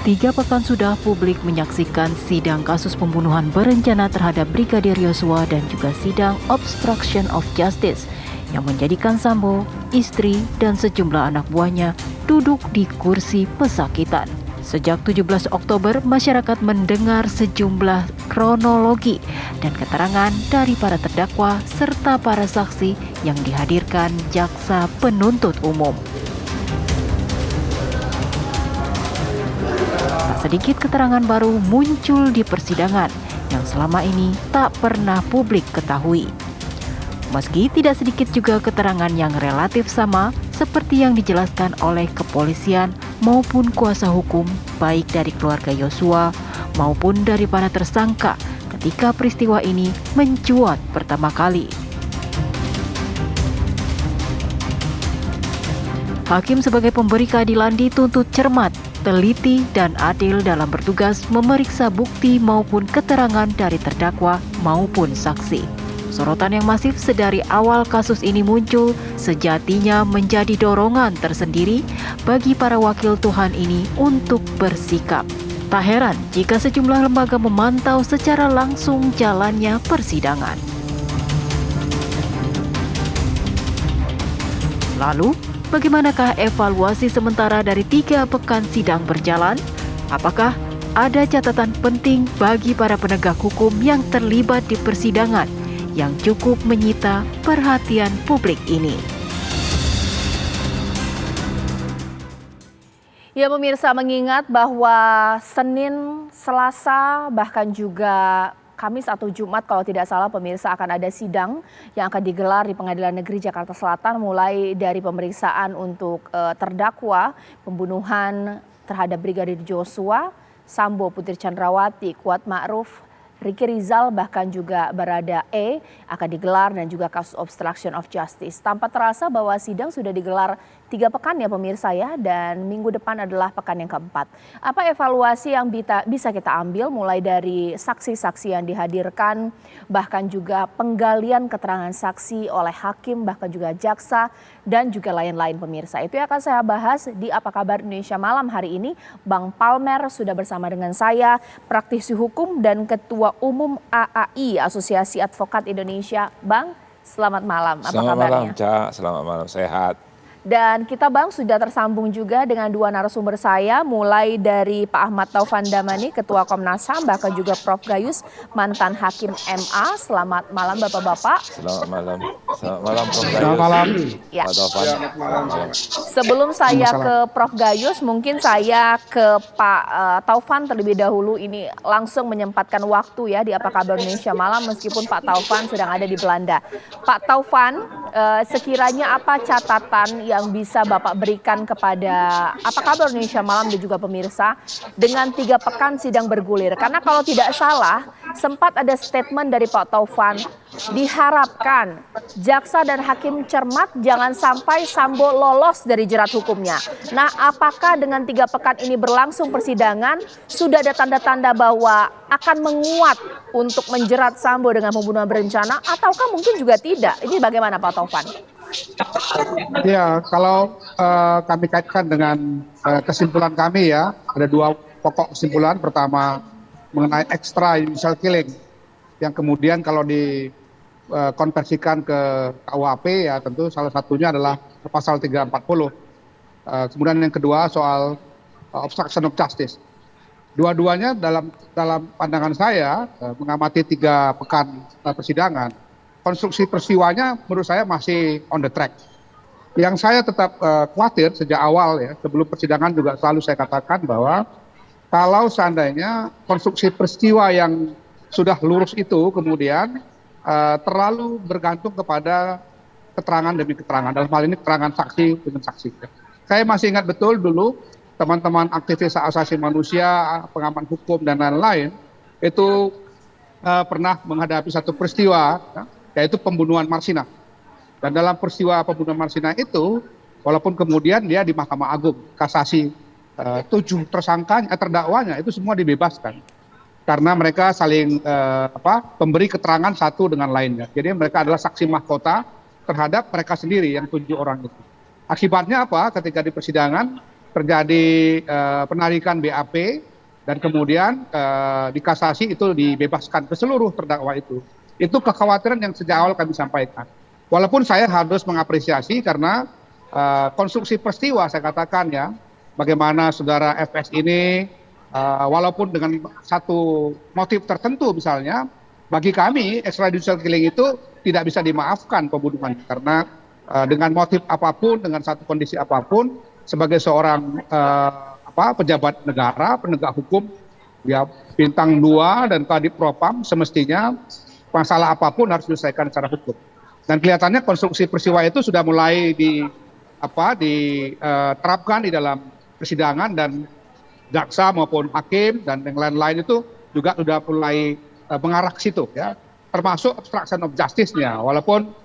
3 pekan sudah publik menyaksikan sidang kasus pembunuhan berencana terhadap Brigadir Yosua dan juga sidang obstruction of justice yang menjadikan Sambo, istri, dan sejumlah anak buahnya duduk di kursi pesakitan. Sejak 17 Oktober, masyarakat mendengar sejumlah kronologi dan keterangan dari para terdakwa serta para saksi yang dihadirkan jaksa penuntut umum. Tak sedikit keterangan baru muncul di persidangan yang selama ini tak pernah publik ketahui. Meski tidak sedikit juga keterangan yang relatif sama seperti yang dijelaskan oleh kepolisian maupun kuasa hukum baik dari keluarga Yosua maupun dari para tersangka ketika peristiwa ini mencuat pertama kali. Hakim sebagai pemberi keadilan dituntut cermat, teliti, dan adil dalam bertugas memeriksa bukti maupun keterangan dari terdakwa maupun saksi. Sorotan yang masif sedari awal kasus ini muncul sejatinya menjadi dorongan tersendiri bagi para wakil Tuhan ini untuk bersikap. Tak heran jika sejumlah lembaga memantau secara langsung jalannya persidangan. Lalu, bagaimanakah evaluasi sementara dari 3 pekan sidang berjalan? Apakah ada catatan penting bagi para penegak hukum yang terlibat di persidangan yang cukup menyita perhatian publik ini? Ya pemirsa, mengingat bahwa Senin, Selasa, bahkan juga Kamis atau Jumat kalau tidak salah pemirsa akan ada sidang yang akan digelar di Pengadilan Negeri Jakarta Selatan mulai dari pemeriksaan untuk terdakwa pembunuhan terhadap Brigadir Joshua, Sambo, Putri Chandrawati, Kuat Ma'ruf, Ricky Rizal, bahkan juga Barada E akan digelar dan juga kasus obstruction of justice. Tanpa terasa bahwa sidang sudah digelar 3 pekan ya pemirsa ya, dan minggu depan adalah pekan yang keempat. Apa evaluasi yang bisa kita ambil mulai dari saksi-saksi yang dihadirkan, bahkan juga penggalian keterangan saksi oleh hakim, bahkan juga jaksa, dan juga lain-lain pemirsa. Itu yang akan saya bahas di Apa Kabar Indonesia Malam hari ini. Bang Palmer sudah bersama dengan saya, praktisi hukum dan Ketua Umum AAI, Asosiasi Advokat Indonesia. Bang, selamat malam. Apa selamat kabarnya? Malam, Cak. Selamat malam, sehat. Dan kita Bang sudah tersambung juga dengan 2 narasumber saya, mulai dari Pak Ahmad Taufan Damani, Ketua Komnas HAM, bahkan juga Prof. Gayus, mantan Hakim MA. Selamat malam Bapak-Bapak. Selamat malam. Selamat malam, Prof. Gayus. Selamat malam. Ya. Pak Taufan. Sebelum saya ke Prof. Gayus, mungkin saya ke Pak Taufan terlebih dahulu. Ini langsung menyempatkan waktu ya di Apa Kabar Indonesia Malam meskipun Pak Taufan sedang ada di Belanda. Pak Taufan, sekiranya apa catatan yang bisa Bapak berikan kepada Apa Kabar Indonesia Malam dan juga pemirsa dengan 3 pekan sidang bergulir? Karena kalau tidak salah, sempat ada statement dari Pak Taufan, diharapkan jaksa dan hakim cermat jangan sampai Sambo lolos dari jerat hukumnya. Nah, apakah dengan 3 pekan ini berlangsung persidangan, sudah ada tanda-tanda bahwa akan menguat untuk menjerat Sambo dengan pembunuhan berencana, ataukah mungkin juga tidak? Ini bagaimana Pak Taufan? Ya, kalau kami kaitkan dengan kesimpulan kami ya, ada 2 pokok kesimpulan. Pertama mengenai extrajudicial killing, yang kemudian kalau dikonversikan ke KUHP ya tentu salah satunya adalah pasal 340. Kemudian yang kedua soal obstruction of justice. Dua-duanya dalam pandangan saya mengamati 3 pekan persidangan, konstruksi peristiwanya menurut saya masih on the track. Yang saya tetap khawatir sejak awal ya, sebelum persidangan juga selalu saya katakan bahwa kalau seandainya konstruksi peristiwa yang sudah lurus itu kemudian terlalu bergantung kepada keterangan demi keterangan, dalam hal ini keterangan saksi dengan saksi. Saya masih ingat betul dulu teman-teman aktivis hak asasi manusia, pengamat hukum dan lain-lain itu pernah menghadapi satu peristiwa yaitu pembunuhan Marsina. Dan dalam peristiwa pembunuhan Marsina itu, walaupun kemudian dia di Mahkamah Agung kasasi 7 terdakwanya itu semua dibebaskan karena mereka saling memberi keterangan satu dengan lainnya. Jadi mereka adalah saksi mahkota terhadap mereka sendiri yang 7 orang itu. Akibatnya apa? Ketika di persidangan terjadi penarikan BAP dan kemudian di kasasi itu dibebaskan ke seluruh terdakwa itu. Itu kekhawatiran yang sejak awal kami sampaikan. Walaupun saya harus mengapresiasi karena konstruksi peristiwa saya katakan ya, bagaimana saudara FS ini walaupun dengan satu motif tertentu misalnya, bagi kami extrajudicial killing itu tidak bisa dimaafkan pembunuhan karena dengan motif apapun, dengan satu kondisi apapun, sebagai seorang pejabat negara, penegak hukum, ya bintang 2 dan Kadif Propam semestinya masalah apapun harus diselesaikan secara hukum. Dan kelihatannya konstruksi peristiwa itu sudah mulai diterapkan di dalam persidangan dan jaksa maupun hakim dan yang lain-lain itu juga sudah mulai mengarah ke situ ya, termasuk obstruction of justice-nya. Walaupun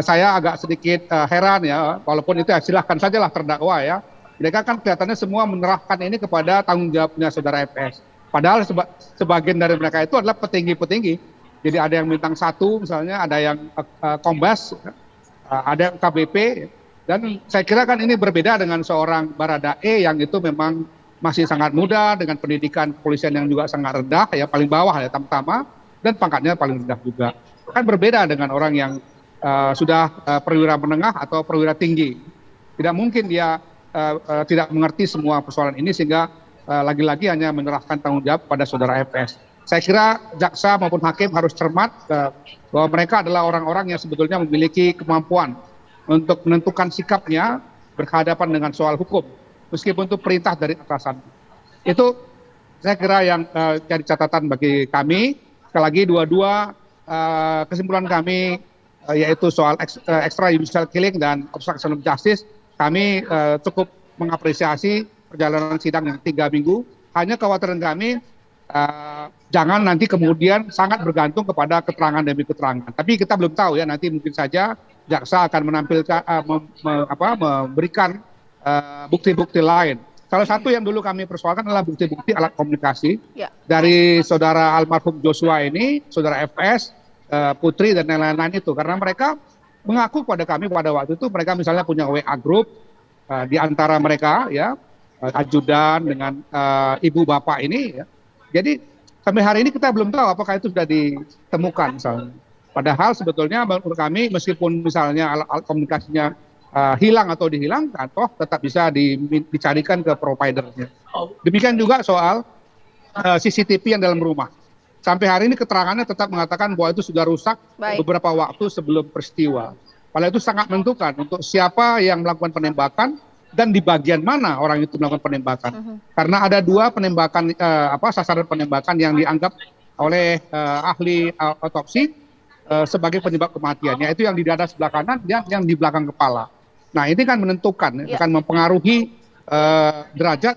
saya agak sedikit heran ya, walaupun itu ya silahkan sajalah terdakwa ya. Mereka kan kelihatannya semua menyerahkan ini kepada tanggung jawabnya saudara FS. Padahal sebagian dari mereka itu adalah petinggi-petinggi. Jadi ada yang bintang 1 misalnya, ada yang Kombes, ada yang KBP. Dan saya kira kan ini berbeda dengan seorang Baradae yang itu memang masih sangat muda dengan pendidikan kepolisian yang juga sangat rendah ya, paling bawah ya pertama, dan pangkatnya paling rendah juga. Kan berbeda dengan orang yang sudah perwira menengah atau perwira tinggi. Tidak mungkin dia tidak mengerti semua persoalan ini sehingga lagi-lagi hanya menyerahkan tanggung jawab pada saudara FS. Saya kira jaksa maupun hakim harus cermat bahwa mereka adalah orang-orang yang sebetulnya memiliki kemampuan untuk menentukan sikapnya berhadapan dengan soal hukum, meskipun itu perintah dari atasan. Itu saya kira yang jadi catatan bagi kami. Sekali lagi dua-dua kesimpulan kami yaitu soal extrajudicial killing dan obstruction of justice, kami cukup mengapresiasi perjalanan sidang yang 3 minggu. Hanya kekhawatiran kami jangan nanti kemudian sangat bergantung kepada keterangan demi keterangan. Tapi kita belum tahu ya, nanti mungkin saja jaksa akan menampilkan memberikan bukti-bukti lain. Salah satu yang dulu kami persoalkan adalah bukti-bukti alat komunikasi dari saudara almarhum Joshua ini, saudara FS, Putri dan lain-lain itu, karena mereka mengaku kepada kami pada waktu itu mereka misalnya punya WA group di antara mereka ya, ajudan dengan ibu bapak ini ya. Jadi sampai hari ini kita belum tahu apakah itu sudah ditemukan misalnya. Padahal sebetulnya menurut kami meskipun misalnya alat komunikasinya hilang atau dihilangkan, toh tetap bisa dicarikan ke providernya. Demikian juga soal CCTV yang dalam rumah. Sampai hari ini keterangannya tetap mengatakan bahwa itu sudah rusak beberapa waktu sebelum peristiwa. Padahal itu sangat menentukan untuk siapa yang melakukan penembakan dan di bagian mana orang itu melakukan penembakan. Karena ada 2 penembakan sasaran penembakan yang dianggap oleh ahli otopsi sebagai penyebab kematian, yaitu yang di dada sebelah kanan dan yang di belakang kepala. Nah ini kan menentukan, akan mempengaruhi derajat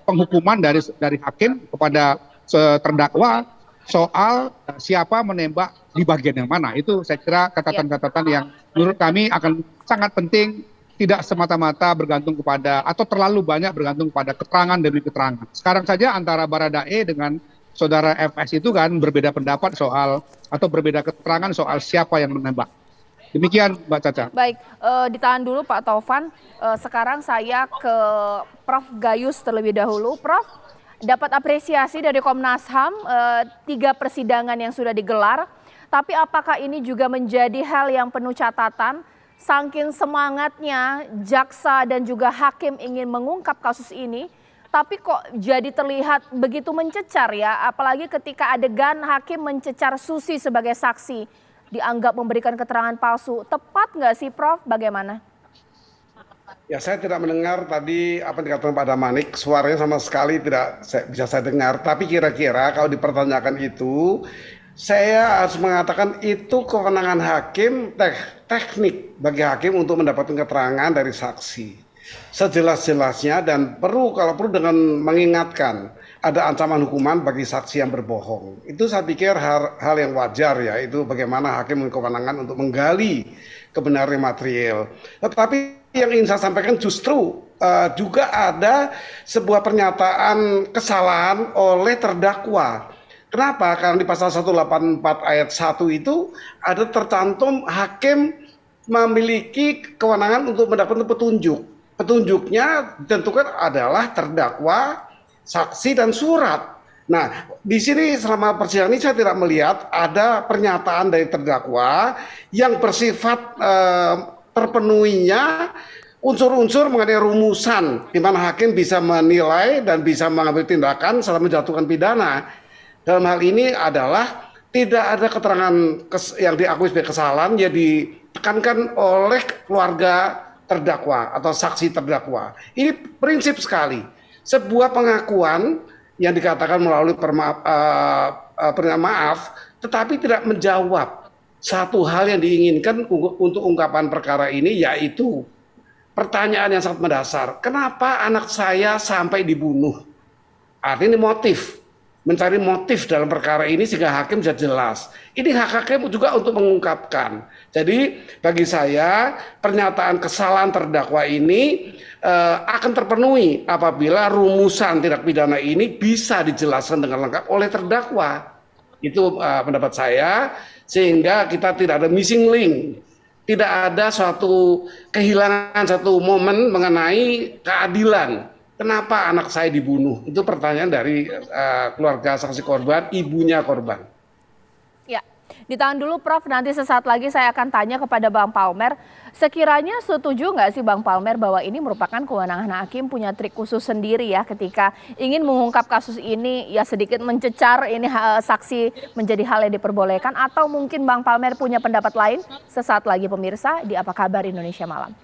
penghukuman dari hakim kepada terdakwa soal siapa menembak di bagian yang mana. Itu saya kira catatan-catatan yang menurut kami akan sangat penting, tidak semata-mata bergantung kepada atau terlalu banyak bergantung kepada keterangan demi keterangan. Sekarang saja antara Baradae dengan saudara FS itu kan berbeda pendapat soal atau berbeda keterangan soal siapa yang menembak. Demikian Mbak Caca. Baik, ditahan dulu Pak Taufan. Sekarang saya ke Prof. Gayus terlebih dahulu. Prof, dapat apresiasi dari Komnas HAM 3 persidangan yang sudah digelar. Tapi apakah ini juga menjadi hal yang penuh catatan? Saking semangatnya jaksa dan juga hakim ingin mengungkap kasus ini, tapi kok jadi terlihat begitu mencecar ya, apalagi ketika adegan hakim mencecar Susi sebagai saksi, dianggap memberikan keterangan palsu. Tepat nggak sih Prof? Bagaimana? Ya, saya tidak mendengar tadi apa yang dikatakan Pak Damanik, suaranya sama sekali tidak bisa saya dengar. Tapi kira-kira kalau dipertanyakan itu, saya harus mengatakan itu kewenangan hakim, teknik bagi hakim untuk mendapatkan keterangan dari saksi sejelas-jelasnya, dan kalau perlu dengan mengingatkan ada ancaman hukuman bagi saksi yang berbohong. Itu saya pikir hal yang wajar ya, itu bagaimana hakim memiliki kewenangan untuk menggali kebenaran material. Tetapi yang ingin saya sampaikan justru juga ada sebuah pernyataan kesalahan oleh terdakwa. Kenapa? Karena di pasal 184 ayat 1 itu ada tercantum hakim memiliki kewenangan untuk mendapatkan petunjuk petunjuknya ditentukan adalah terdakwa, saksi dan surat. Nah, di sini selama persidangan ini saya tidak melihat ada pernyataan dari terdakwa yang bersifat terpenuhinya unsur-unsur mengenai rumusan di mana hakim bisa menilai dan bisa mengambil tindakan serta menjatuhkan pidana. Dalam hal ini adalah tidak ada keterangan yang diakui sebagai kesalahan yang ditekankan oleh keluarga terdakwa atau saksi terdakwa. Ini prinsip sekali. Sebuah pengakuan yang dikatakan melalui permintaan maaf, tetapi tidak menjawab satu hal yang diinginkan untuk ungkapan perkara ini, yaitu pertanyaan yang sangat mendasar. Kenapa anak saya sampai dibunuh? Artinya motif. Mencari motif dalam perkara ini sehingga hakim bisa jelas. Ini hak hakim juga untuk mengungkapkan. Jadi bagi saya pernyataan kesalahan terdakwa ini akan terpenuhi apabila rumusan tindak pidana ini bisa dijelaskan dengan lengkap oleh terdakwa. Itu pendapat saya, sehingga kita tidak ada missing link. Tidak ada suatu kehilangan satu momen mengenai keadilan. Kenapa anak saya dibunuh? Itu pertanyaan dari keluarga saksi korban, ibunya korban. Ya, ditahan dulu Prof, nanti sesaat lagi saya akan tanya kepada Bang Palmer. Sekiranya setuju nggak sih Bang Palmer bahwa ini merupakan kewenangan hakim punya trik khusus sendiri ya ketika ingin mengungkap kasus ini ya sedikit mencecar ini saksi menjadi hal yang diperbolehkan, atau mungkin Bang Palmer punya pendapat lain? Sesaat lagi pemirsa di Apa Kabar Indonesia Malam.